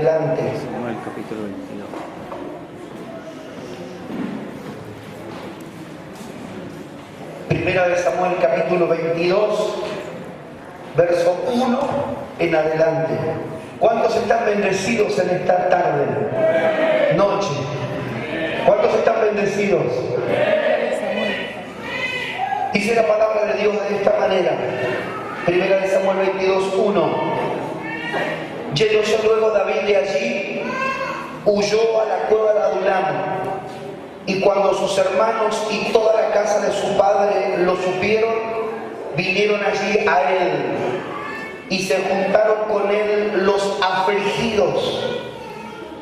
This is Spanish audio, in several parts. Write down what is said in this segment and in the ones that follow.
adelante. Samuel capítulo 22. Primera de Samuel capítulo 22, verso 1 en adelante. ¿Cuántos están bendecidos en esta tarde? Noche. ¿Cuántos están bendecidos? Dice la palabra de Dios de esta manera. Primera de Samuel 22, 1. Yéndose luego David de allí, huyó a la cueva de Adulam. Y cuando sus hermanos y toda la casa de su padre lo supieron, vinieron allí a él. Y se juntaron con él los afligidos,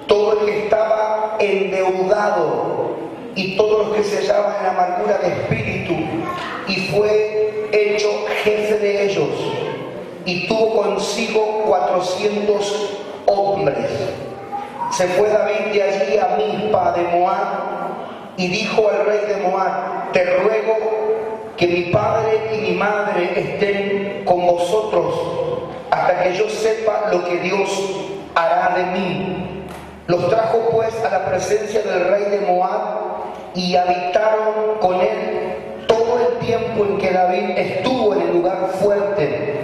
todo el que estaba endeudado y todos los que se hallaban en amargura de espíritu, y fue hecho jefe de ellos, y tuvo consigo 400 hombres. Se fue David de allí a Mizpa de Moab, y dijo al rey de Moab: te ruego que mi padre y mi madre estén con vosotros, hasta que yo sepa lo que Dios hará de mí. Los trajo pues a la presencia del rey de Moab, y habitaron con él todo el tiempo en que David estuvo en el lugar fuerte.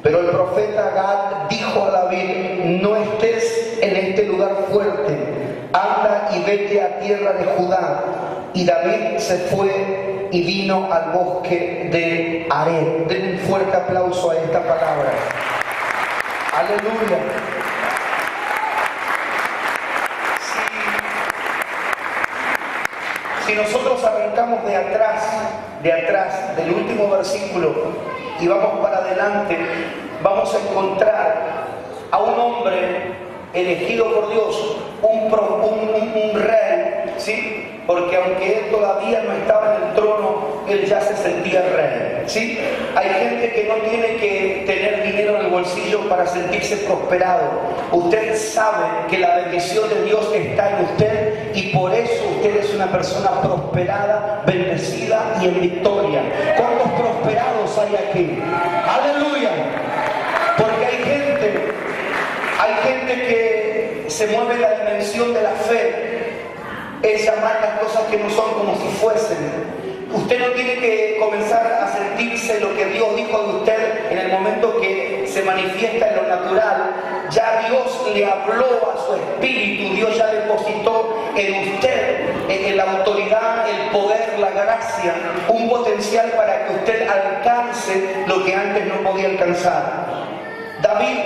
Pero el profeta Gad dijo a David: no estés en este lugar fuerte, anda y vete a tierra de Judá. Y David se fue y vino al bosque de Ared. Den un fuerte aplauso a esta palabra. Aleluya. Si nosotros arrancamos de atrás del último versículo y vamos para adelante, vamos a encontrar a un hombre elegido por Dios, un rey, ¿sí? Porque aunque él todavía no estaba en el trono, él ya se sentía rey, ¿sí? Hay gente que no tiene que tener dinero en el bolsillo para sentirse prosperado. Usted sabe que la bendición de Dios está en usted, y por eso usted es una persona prosperada, bendecida y en victoria. ¿Cuántos prosperados hay aquí? ¡Aleluya! Porque hay gente que se mueve en la dimensión de la fe, es llamar las cosas que no son como si fuesen. Usted no tiene que comenzar a sentirse lo que Dios dijo de usted en el momento que se manifiesta en lo natural. Ya Dios le habló a su espíritu, Dios ya depositó en usted en la autoridad, el poder, la gracia, un potencial para que usted alcance lo que antes no podía alcanzar. David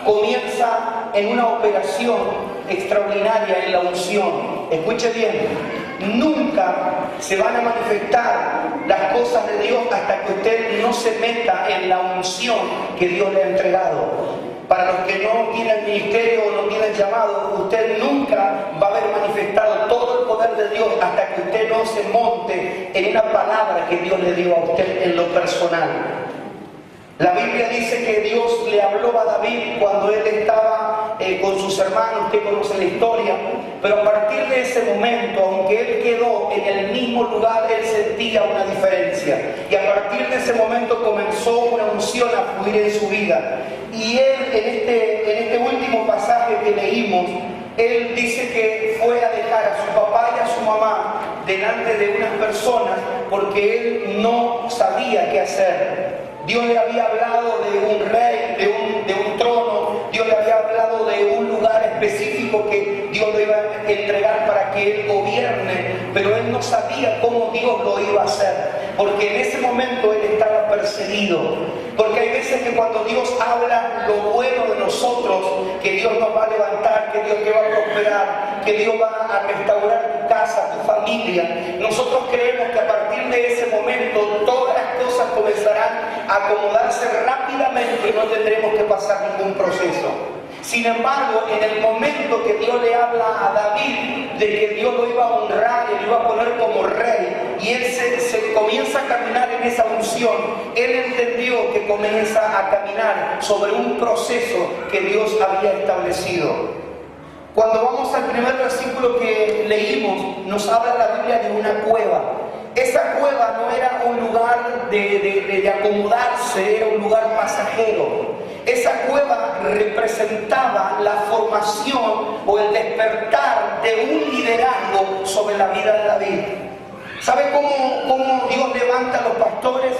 comienza en una operación extraordinaria en la unción. Escuche bien, nunca se van a manifestar las cosas de Dios hasta que usted no se meta en la unción que Dios le ha entregado. Para los que no tienen ministerio o no tienen llamado, usted nunca va a haber manifestado todo el poder de Dios hasta que usted no se monte en una palabra que Dios le dio a usted en lo personal. La Biblia dice que Dios le habló a David cuando él estaba con sus hermanos. Usted conoce la historia, pero a partir de ese momento, aunque él quedó en el mismo lugar, él sentía una diferencia, y a partir de ese momento comenzó una unción a fluir en su vida. Y él, en este último pasaje que leímos, él dice que fue a dejar a su papá y a su mamá delante de unas personas porque él no sabía qué hacer. Dios le había hablado de un rey, de un trono. Dios le había hablado de un lugar específico que Dios lo iba a entregar para que él gobierne, pero él no sabía cómo Dios lo iba a hacer, porque en ese momento él estaba perseguido. Porque hay veces que cuando Dios habla lo bueno de nosotros, que Dios nos va a levantar, que Dios te va a prosperar, que Dios va a restaurar tu casa, tu familia, nosotros creemos que a partir de ese momento todas las cosas comenzarán a acomodarse rápidamente y no tendremos que pasar ningún proceso. Sin embargo, en el momento que Dios le habla a David de que Dios lo iba a honrar y lo iba a poner como rey, y él se comienza a caminar en esa unción, él entendió que comienza a caminar sobre un proceso que Dios había establecido. Cuando vamos al primer versículo que leímos, nos habla la Biblia de una cueva. Esa cueva no era un lugar de acomodarse, era un lugar pasajero. esa cueva representaba la formación o el despertar de un liderazgo sobre la vida de David. ¿Sabe cómo Dios levanta a los pastores?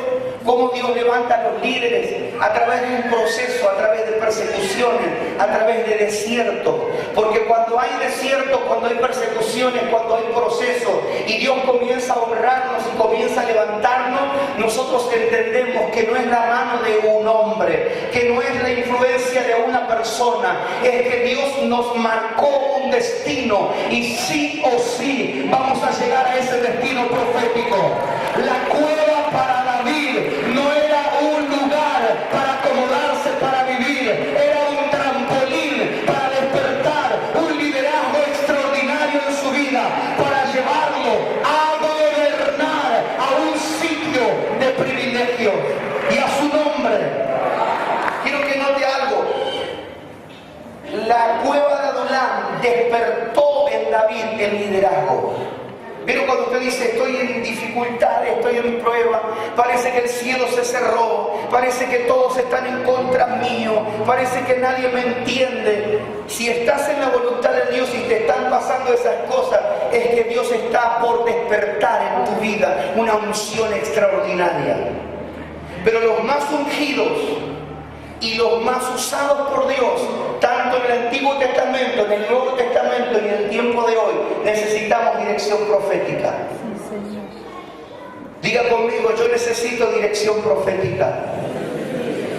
¿Cómo Dios levanta a los líderes? A través de un proceso, a través de persecuciones, a través de desiertos. Porque cuando hay desiertos, cuando hay persecuciones, cuando hay procesos, y Dios comienza a honrarnos y comienza a levantarnos, nosotros entendemos que no es la mano de un hombre, que no es la influencia de una persona, es que Dios nos marcó un destino, y sí o sí vamos a llegar a ese destino profético. La cueva para David no era un lugar para acomodarse, para vivir, era un trampolín para despertar un liderazgo extraordinario en su vida, para llevarlo a gobernar a un sitio de privilegio y a su nombre. Quiero que note algo. La cueva de Adulán despertó en David el liderazgo. Pero cuando usted dice, estoy en dificultad, estoy en prueba, parece que el cielo se cerró, parece que todos están en contra mío, parece que nadie me entiende. Si estás en la voluntad de Dios y te están pasando esas cosas, es que Dios está por despertar en tu vida una unción extraordinaria. Pero los más ungidos y los más usados por Dios, tanto en el Antiguo Testamento, en el Nuevo Testamento y en el tiempo de hoy, necesitamos dirección profética. Diga conmigo, yo necesito dirección profética.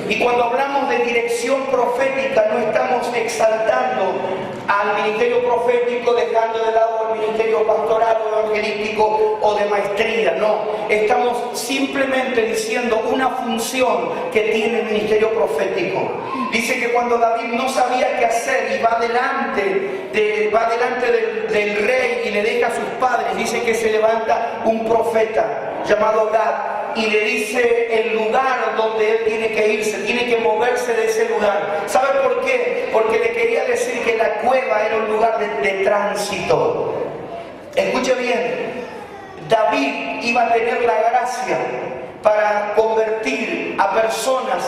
Y cuando hablamos de dirección profética, no estamos exaltando al ministerio profético, dejando de lado el ministerio pastoral o evangelístico o de maestría. No, estamos simplemente diciendo una función que tiene el ministerio profético. Dice que cuando David no sabía qué hacer y va delante del rey y le deja a sus padres, dice que se levanta un profeta llamado Gad y le dice el lugar donde él tiene que irse, tiene que moverse de ese lugar. ¿Sabe por qué? Porque le quería decir que la cueva era un lugar de tránsito. Escuche bien, David iba a tener la gracia para convertir a personas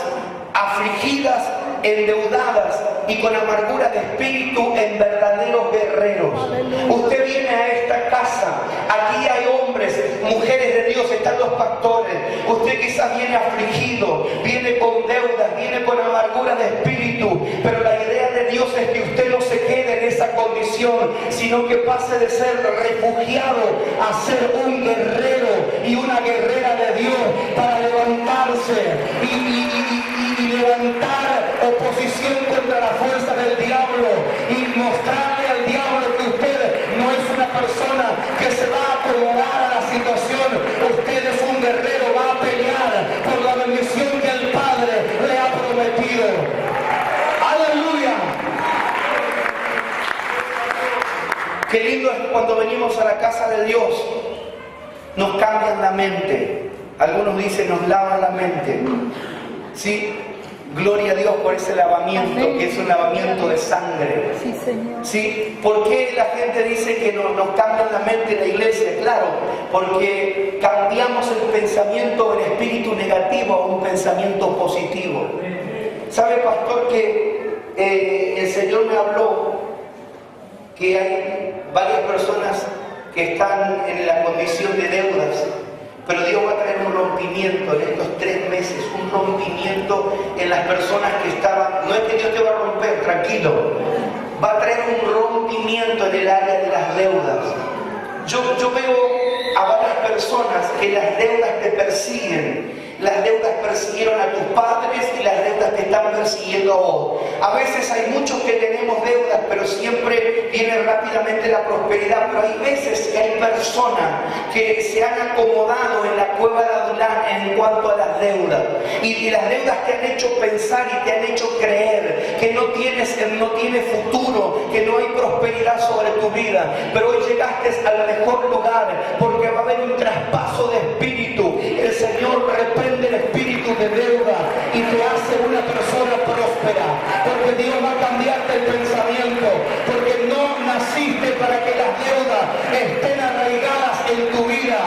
afligidas, endeudadas y con amargura de espíritu en verdaderos guerreros. Usted viene a esta casa, aquí hay hombres, mujeres de Dios, están los pastores. Usted quizás viene afligido, viene con deudas, viene con amargura de espíritu, pero la idea de Dios es que usted no se quede en esa condición, sino que pase de ser refugiado a ser un guerrero y una guerrera de Dios para levantarse y levantar oposición contra la fuerza del diablo y mostrarle al diablo que usted no es una persona que se va a acomodar a la situación. Usted es un guerrero, va a pelear por la bendición que el Padre le ha prometido. ¡Aleluya! Qué lindo es cuando venimos a la casa de Dios, nos cambian la mente. Algunos dicen nos lavan la mente. ¿Sí? Gloria a Dios por ese lavamiento. Amén. Que es un lavamiento de sangre. Sí, Señor. ¿Sí? ¿Por qué la gente dice que nos cambian la mente en la iglesia? Claro, porque cambiamos el pensamiento del espíritu negativo a un pensamiento positivo. ¿Sabe, pastor, que el Señor me habló que hay varias personas que están en la condición de deudas? Pero Dios va a traer un rompimiento en estos 3 meses, un rompimiento en las personas que estaban. No es que Dios te va a romper, tranquilo. Va a traer un rompimiento en el área de las deudas. Yo veo a varias personas que las deudas te persiguen. Las deudas persiguieron a tus padres y las deudas te están persiguiendo a vos. A veces hay muchos que tenemos deudas, pero siempre viene rápidamente la prosperidad. Pero hay veces que hay personas que se han acomodado en la cueva de Adulán en cuanto a las deudas. Y las deudas te han hecho pensar y te han hecho creer que no tienes futuro, que no hay prosperidad sobre tu vida. Pero hoy llegaste al mejor lugar porque va a haber un traspaso de espíritu. El Señor reprende el espíritu de deuda y te hace una persona próspera, porque Dios va a cambiarte el pensamiento, porque no naciste para que las deudas estén arraigadas en tu vida.